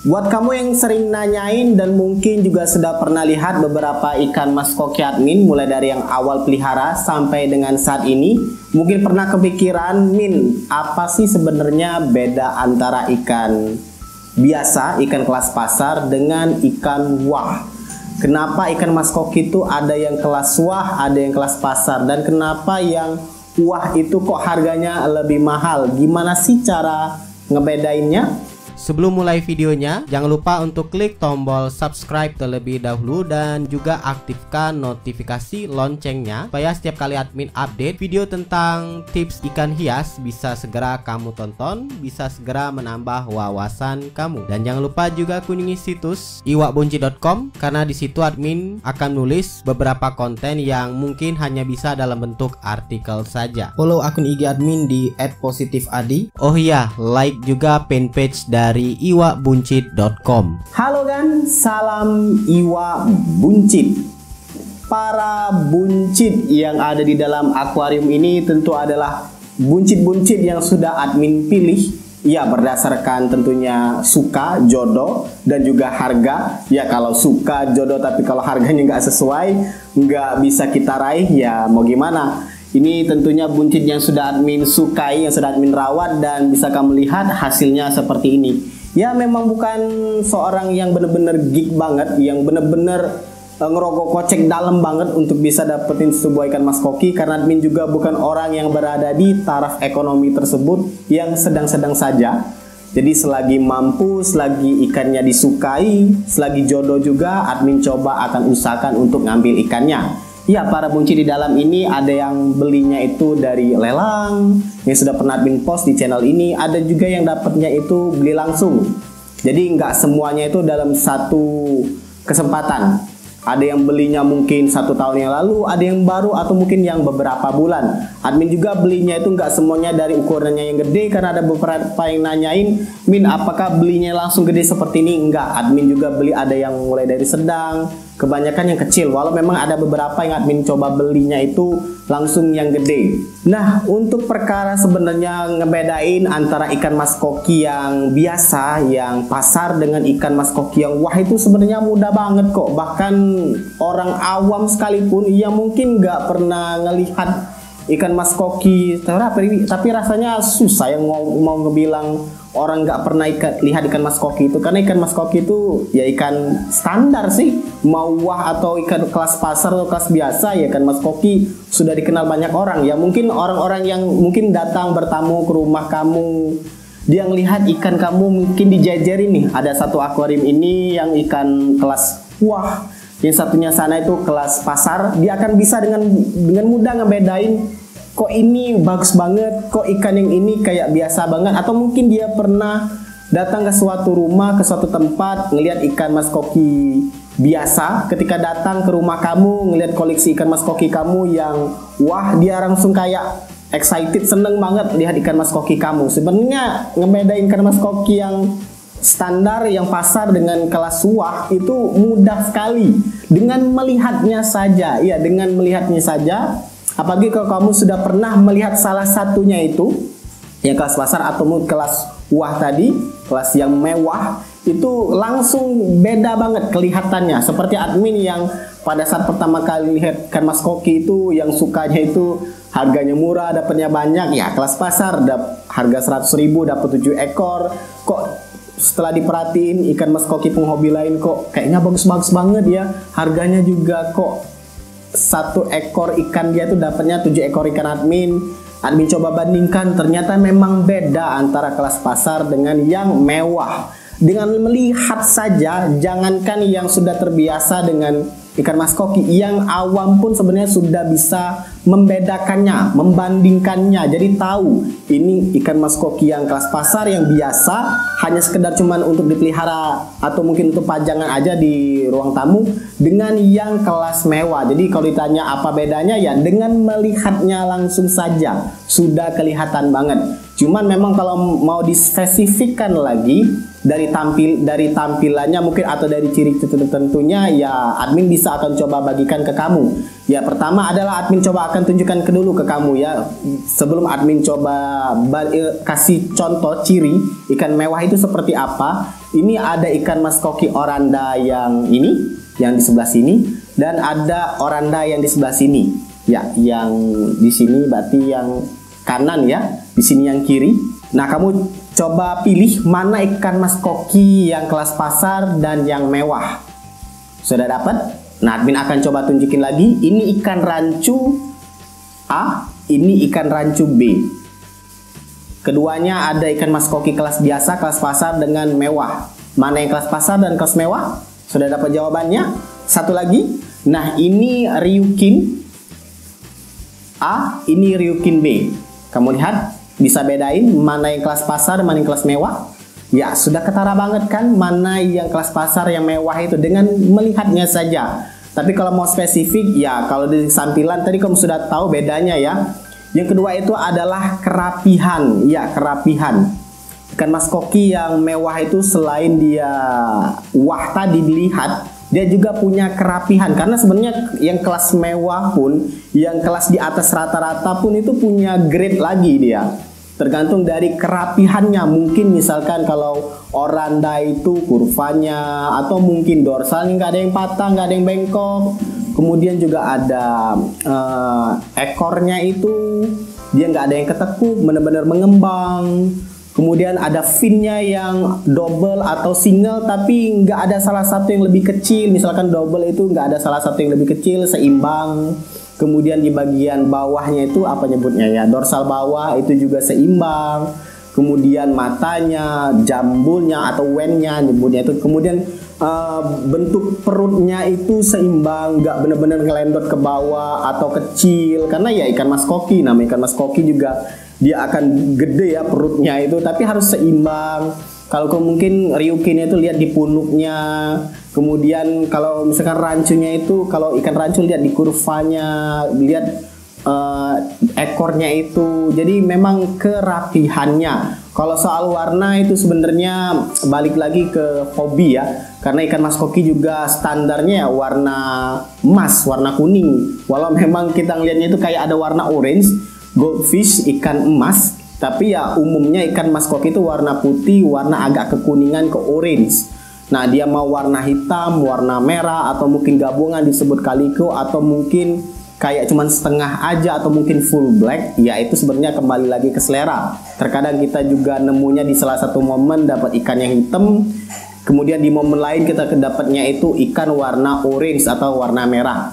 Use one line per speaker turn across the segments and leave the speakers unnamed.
Buat kamu yang sering nanyain dan mungkin juga sudah pernah lihat beberapa ikan mas koki admin, mulai dari yang awal pelihara sampai dengan saat ini, mungkin pernah kepikiran, Min, apa sih sebenarnya beda antara ikan biasa, ikan kelas pasar dengan ikan wah? Kenapa ikan mas koki itu ada yang kelas wah, ada yang kelas pasar, dan kenapa yang wah itu kok harganya lebih mahal? Gimana sih cara ngebedainnya?
Sebelum mulai videonya, jangan lupa untuk klik tombol subscribe terlebih dahulu dan juga aktifkan notifikasi loncengnya supaya setiap kali admin update video tentang tips ikan hias bisa segera kamu tonton, bisa segera menambah wawasan kamu. Dan jangan lupa juga kunjungi situs iwakbuncit.com karena di situ admin akan nulis beberapa konten yang mungkin hanya bisa dalam bentuk artikel saja. Follow akun IG admin di @positifadi. Oh iya, like juga fanpage dari iwakbuncit.com.
Halo kan, salam Iwak Buncit. Para buncit yang ada di dalam akuarium ini tentu adalah buncit-buncit yang sudah admin pilih, ya berdasarkan tentunya suka, jodoh, dan juga harga. Ya kalau suka, jodoh, tapi kalau harganya nggak sesuai, nggak bisa kita raih, ya mau gimana. Ini tentunya buncit yang sudah admin sukai, yang sudah admin rawat, dan bisa kamu lihat hasilnya seperti ini. Ya memang bukan seorang yang bener-bener geek banget, yang bener-bener ngerogok kocek dalam banget untuk bisa dapetin sebuah ikan mas koki, karena admin juga bukan orang yang berada di taraf ekonomi tersebut yang sedang-sedang saja. Jadi selagi mampu, selagi ikannya disukai, selagi jodoh juga, admin coba akan usahakan untuk ngambil ikannya. Ya, para buncit di dalam ini ada yang belinya itu dari lelang, yang sudah pernah admin post di channel ini, ada juga yang dapatnya itu beli langsung. Jadi nggak semuanya itu dalam satu kesempatan. Ada yang belinya mungkin 1 tahun yang lalu, ada yang baru atau mungkin yang beberapa bulan. Admin juga belinya itu nggak semuanya dari ukurannya yang gede, karena ada beberapa yang nanyain, Min, apakah belinya langsung gede seperti ini? Enggak, admin juga beli ada yang mulai dari sedang, kebanyakan yang kecil. Walau memang ada beberapa yang admin coba belinya itu langsung yang gede. Nah, untuk perkara sebenarnya ngebedain antara ikan mas koki yang biasa, yang pasar, dengan ikan mas koki yang wah itu sebenarnya mudah banget kok. Bahkan orang awam sekalipun yang mungkin nggak pernah ngelihat ikan mas koki, tapi rasanya susah yang mau ngebilang orang nggak pernah lihat ikan mas koki itu, karena ikan mas koki itu ya ikan standar sih, mau wah atau ikan kelas pasar atau kelas biasa, ya ikan mas koki sudah dikenal banyak orang. Ya mungkin orang-orang yang mungkin datang bertamu ke rumah kamu, dia ngelihat ikan kamu mungkin dijajarin nih, ada satu akuarium ini yang ikan kelas wah, yang satunya sana itu kelas pasar, dia akan bisa dengan mudah ngebedain, kok ini bagus banget, kok ikan yang ini kayak biasa banget. Atau mungkin dia pernah datang ke suatu rumah, ke suatu tempat, ngelihat ikan mas koki biasa, ketika datang ke rumah kamu ngelihat koleksi ikan mas koki kamu yang wah, dia langsung kayak excited, seneng banget lihat ikan mas koki kamu. Sebenarnya ngebedain ikan mas koki yang standar, yang pasar dengan kelas wah itu mudah sekali dengan melihatnya saja. Ya, dengan melihatnya saja. Apalagi kalau kamu sudah pernah melihat salah satunya itu, yang kelas pasar atau kelas wah tadi, kelas yang mewah, itu langsung beda banget kelihatannya. Seperti admin yang pada saat pertama kali lihat ikan mas koki itu, yang sukanya itu harganya murah, dapatnya banyak. Ya kelas pasar, harga 100.000 dapat 7 ekor. Kok setelah diperhatiin ikan mas koki penghobi lain kok kayaknya bagus-bagus banget ya, harganya juga kok 1 ekor ikan dia tuh dapatnya 7 ekor ikan admin. Admin coba bandingkan, ternyata memang beda antara kelas pasar dengan yang mewah. Dengan melihat saja, jangankan yang sudah terbiasa dengan ikan mas koki, yang awam pun sebenarnya sudah bisa membedakannya, membandingkannya. Jadi tahu ini ikan mas koki yang kelas pasar, yang biasa, hanya sekedar cuman untuk dipelihara atau mungkin untuk pajangan aja di ruang tamu, dengan yang kelas mewah. Jadi kalau ditanya apa bedanya, ya dengan melihatnya langsung saja sudah kelihatan banget. Cuman memang kalau mau dispesifikkan lagi dari tampilannya mungkin atau dari ciri tertentunya, ya admin bisa akan coba bagikan ke kamu. Ya pertama adalah admin coba akan tunjukkan dulu ke kamu ya, sebelum admin coba kasih contoh ciri ikan mewah itu seperti apa. Ini ada ikan mas koki oranda yang ini, yang di sebelah sini, dan ada oranda yang di sebelah sini. Ya, yang di sini berarti yang kanan ya, di sini yang kiri. Nah, kamu coba pilih mana ikan mas koki yang kelas pasar dan yang mewah. Sudah dapat? Nah, admin akan coba tunjukin lagi. Ini ikan rancu A, ini ikan rancu B. Keduanya ada ikan mas koki kelas biasa, kelas pasar dengan mewah. Mana yang kelas pasar dan kelas mewah? Sudah dapat jawabannya? Satu lagi. Nah, ini Ryukin A, ini Ryukin B. Kamu lihat, bisa bedain mana yang kelas pasar, mana yang kelas mewah? Ya, sudah ketara banget kan mana yang kelas pasar, yang mewah itu dengan melihatnya saja. Tapi kalau mau spesifik, ya kalau di sampilan tadi kamu sudah tahu bedanya ya. Yang kedua itu adalah kerapihan. Ya, kerapihan. Ikan mas koki yang mewah itu selain dia wah tadi dilihat, dia juga punya kerapihan. Karena sebenarnya yang kelas mewah pun, yang kelas di atas rata-rata pun itu punya grade lagi dia. Tergantung dari kerapihannya. Mungkin misalkan kalau oranda itu kurvanya, atau mungkin dorsalnya nggak ada yang patah, nggak ada yang bengkok. Kemudian juga ada ekornya itu dia nggak ada yang ketekuk, benar-benar mengembang. Kemudian ada finnya yang double atau single, tapi nggak ada salah satu yang lebih kecil. Misalkan double itu nggak ada salah satu yang lebih kecil, seimbang. Kemudian di bagian bawahnya itu apa nyebutnya ya, dorsal bawah itu juga seimbang. Kemudian matanya, jambulnya atau wennya nyebutnya itu. Kemudian bentuk perutnya itu seimbang, nggak benar-benar ngelendot ke bawah atau kecil. Karena ya ikan mas koki, nama ikan mas koki juga dia akan gede ya perutnya itu, tapi harus seimbang. Kalau mungkin Ryukin itu lihat di punuknya. Kemudian kalau misalkan rancunya itu, kalau ikan rancu lihat di kurvanya, lihat ekornya itu. Jadi memang kerapihannya. Kalau soal warna itu sebenarnya balik lagi ke hobi ya. Karena ikan mas koki juga standarnya ya warna emas, warna kuning. Walau memang kita ngelihatnya itu kayak ada warna orange, goldfish, ikan emas. Tapi ya umumnya ikan mas koki itu warna putih, warna agak kekuningan ke orange. Nah, dia mau warna hitam, warna merah, atau mungkin gabungan disebut calico, atau mungkin kayak cuman setengah aja, atau mungkin full black, ya itu sebenarnya kembali lagi ke selera. Terkadang kita juga nemunya di salah satu momen dapat ikan yang hitam, kemudian di momen lain kita kedapatnya itu ikan warna orange atau warna merah.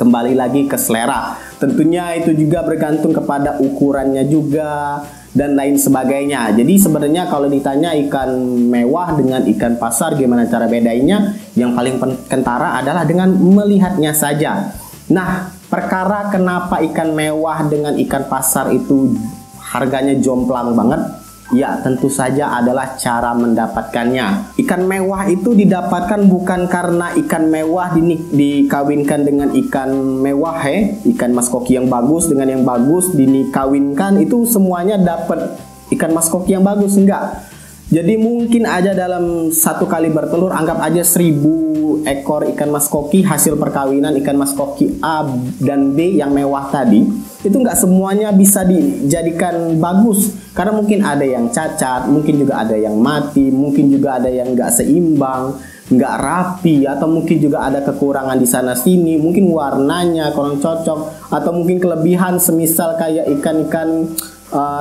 Kembali lagi ke selera. Tentunya itu juga bergantung kepada ukurannya juga dan lain sebagainya. Jadi sebenarnya kalau ditanya ikan mewah dengan ikan pasar gimana cara bedainya, yang paling kentara adalah dengan melihatnya saja. Nah, perkara kenapa ikan mewah dengan ikan pasar itu harganya jomplang banget, ya tentu saja adalah cara mendapatkannya. Ikan mewah itu didapatkan bukan karena ikan mewah dikawinkan dengan ikan mewah ikan mas koki yang bagus dengan yang bagus dikawinkan, itu semuanya dapat ikan mas koki yang bagus, enggak. Jadi mungkin aja dalam satu kali bertelur, anggap aja 1000 ekor ikan mas koki hasil perkawinan ikan mas koki A dan B yang mewah tadi, itu nggak semuanya bisa dijadikan bagus. Karena mungkin ada yang cacat, mungkin juga ada yang mati, mungkin juga ada yang nggak seimbang, nggak rapi, atau mungkin juga ada kekurangan di sana sini, mungkin warnanya kurang cocok, atau mungkin kelebihan semisal kayak ikan-ikan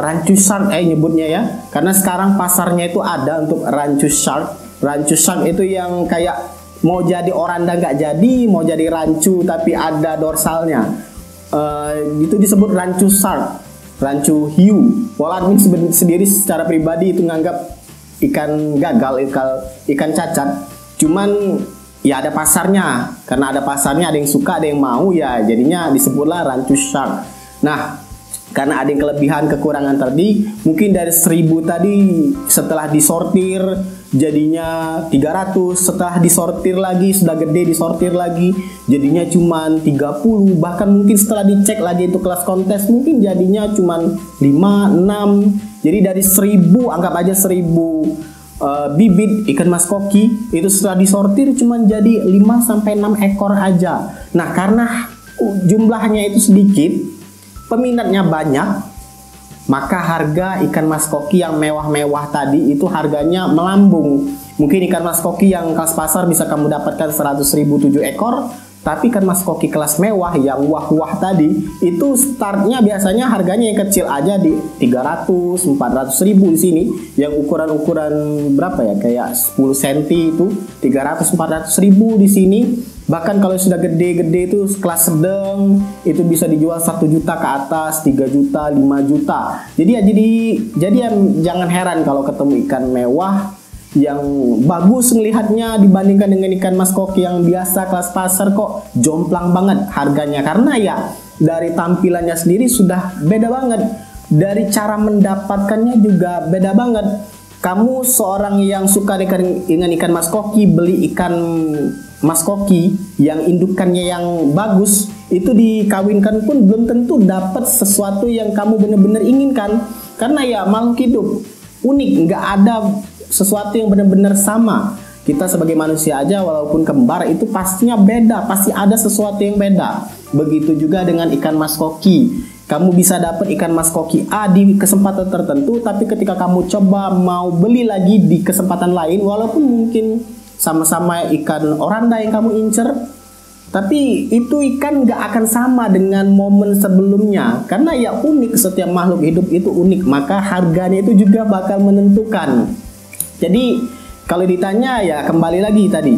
rancu shark nyebutnya ya. Karena sekarang pasarnya itu ada untuk rancu shark. Rancu shark itu yang kayak mau jadi oranda nggak jadi, mau jadi rancu tapi ada dorsalnya. Itu disebut rancu shark, rancu hiu. Walau admin sendiri secara pribadi itu nganggap ikan gagal, ikan cacat. Cuman ya ada pasarnya. Karena ada pasarnya, ada yang suka, ada yang mau, ya jadinya disebutlah rancu shark. Nah, karena ada yang kelebihan kekurangan tadi, mungkin dari 1000 tadi setelah disortir jadinya 300, setelah disortir lagi sudah gede disortir lagi jadinya cuman 30, bahkan mungkin setelah dicek lagi itu kelas kontes mungkin jadinya cuman 5, 6. Jadi dari 1000, anggap aja 1000 bibit ikan mas koki itu setelah disortir cuman jadi 5 sampai 6 ekor aja. Nah, karena jumlahnya itu sedikit, peminatnya banyak, maka harga ikan mas koki yang mewah-mewah tadi itu harganya melambung. Mungkin ikan mas koki yang kelas pasar bisa kamu dapatkan 100.000 7 ekor, tapi ikan mas koki kelas mewah yang wah-wah tadi itu startnya biasanya harganya yang kecil aja di 300-400.000 di sini. Yang ukuran-ukuran berapa ya, kayak 10 cm itu 300-400.000 di sini. Bahkan kalau sudah gede-gede itu kelas sedang itu bisa dijual 1 juta ke atas, 3 juta, 5 juta. Jadi jangan heran kalau ketemu ikan mewah yang bagus melihatnya dibandingkan dengan ikan mas koki yang biasa kelas pasar kok jomplang banget harganya, karena ya dari tampilannya sendiri sudah beda banget, dari cara mendapatkannya juga beda banget. Kamu seorang yang suka dengan ikan mas koki, beli ikan mas koki yang indukannya yang bagus, itu dikawinkan pun belum tentu dapat sesuatu yang kamu benar-benar inginkan, karena ya makhluk hidup unik, nggak ada sesuatu yang benar-benar sama. Kita sebagai manusia aja walaupun kembar itu pastinya beda, pasti ada sesuatu yang beda. Begitu juga dengan ikan mas koki. Kamu bisa dapat ikan mas koki A di kesempatan tertentu, tapi ketika kamu coba mau beli lagi di kesempatan lain, walaupun mungkin sama-sama ikan oranda yang kamu incer, tapi itu ikan nggak akan sama dengan momen sebelumnya, karena ya unik, setiap makhluk hidup itu unik, maka harganya itu juga bakal menentukan. Jadi kalau ditanya ya kembali lagi tadi,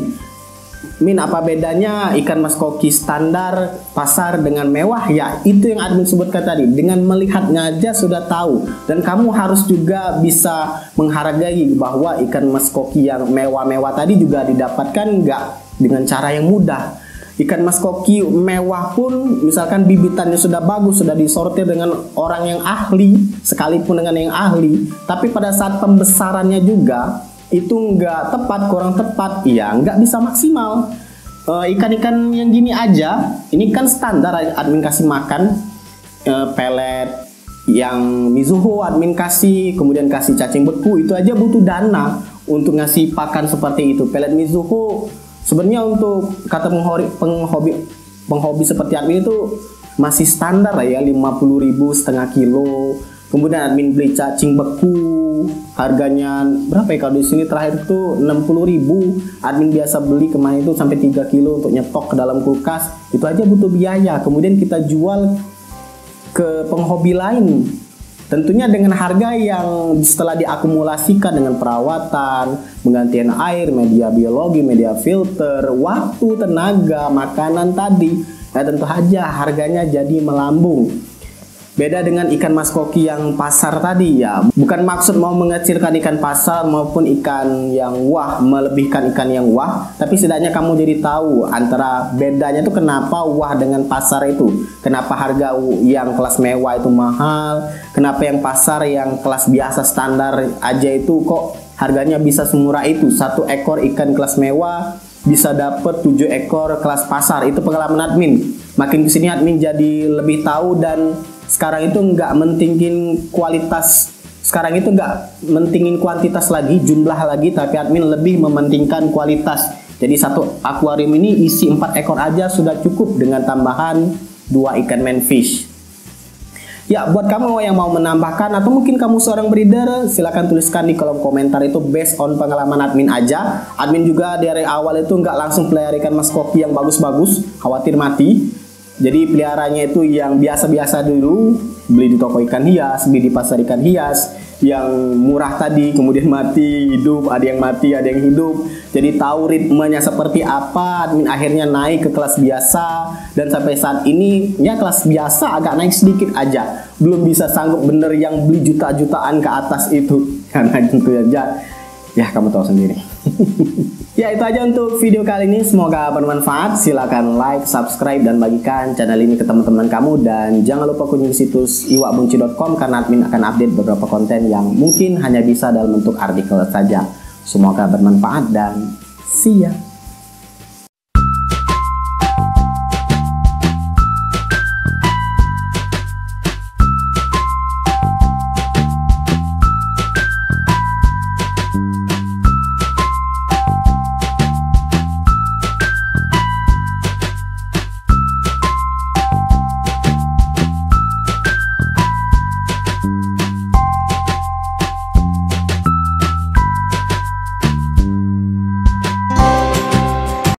Min, apa bedanya ikan mas koki standar pasar dengan mewah? Ya itu yang admin sebutkan tadi, dengan melihatnya aja sudah tahu. Dan kamu harus juga bisa menghargai bahwa ikan mas koki yang mewah-mewah tadi juga didapatkan nggak dengan cara yang mudah. Ikan mas koki mewah pun misalkan bibitannya sudah bagus, sudah disortir dengan orang yang ahli, sekalipun dengan yang ahli, tapi pada saat pembesarannya juga itu nggak tepat, kurang tepat, ya nggak bisa maksimal. Ikan-ikan yang gini aja, ini kan standar admin kasih makan, pelet yang Mizuho admin kasih, kemudian kasih cacing beku, itu aja butuh dana untuk ngasih pakan seperti itu. Pelet Mizuho sebenarnya untuk kata penghobi seperti admin itu masih standar lah ya, 50.000 setengah kilo. Kemudian admin beli cacing beku, harganya berapa ya, kalau di sini terakhir itu 60.000. Admin biasa beli kemarin itu sampai 3 kilo untuk nyetok ke dalam kulkas, itu aja butuh biaya. Kemudian kita jual ke penghobi lain, tentunya dengan harga yang setelah diakumulasikan dengan perawatan, penggantian air, media biologi, media filter, waktu, tenaga, makanan tadi, ya tentu saja harganya jadi melambung. Beda dengan ikan mas koki yang pasar tadi ya, bukan maksud mau mengecilkan ikan pasar maupun ikan yang wah, melebihkan ikan yang wah, tapi setidaknya kamu jadi tahu antara bedanya itu kenapa wah dengan pasar itu, kenapa harga yang kelas mewah itu mahal, kenapa yang pasar yang kelas biasa standar aja itu kok harganya bisa semurah itu. 1 ekor ikan kelas mewah bisa dapat 7 ekor kelas pasar. Itu pengalaman admin. Makin kesini admin jadi lebih tahu, dan sekarang itu nggak mentingin kualitas, sekarang itu nggak mentingin kuantitas lagi, jumlah lagi, tapi admin lebih mementingkan kualitas. Jadi 1 akuarium ini isi 4 ekor aja sudah cukup dengan tambahan 2 ikan manfish. Ya, buat kamu yang mau menambahkan atau mungkin kamu seorang breeder, silahkan tuliskan di kolom komentar, itu based on pengalaman admin aja. Admin juga dari awal itu nggak langsung pelihara ikan mas koki yang bagus-bagus, khawatir mati. Jadi peliharanya itu yang biasa-biasa dulu, beli di toko ikan hias, beli di pasar ikan hias, yang murah tadi, kemudian mati, hidup, ada yang mati, ada yang hidup. Jadi tahu ritmenya seperti apa, admin akhirnya naik ke kelas biasa, dan sampai saat ini ya kelas biasa agak naik sedikit aja. Belum bisa sanggup bener yang beli juta-jutaan ke atas itu, karena tentu aja ya kamu tahu sendiri. Ya itu aja untuk video kali ini, semoga bermanfaat. Silahkan like, subscribe, dan bagikan channel ini ke teman-teman kamu. Dan jangan lupa kunjungi situs iwakbunci.com, karena admin akan update beberapa konten yang mungkin hanya bisa dalam bentuk artikel saja. Semoga bermanfaat dan see ya.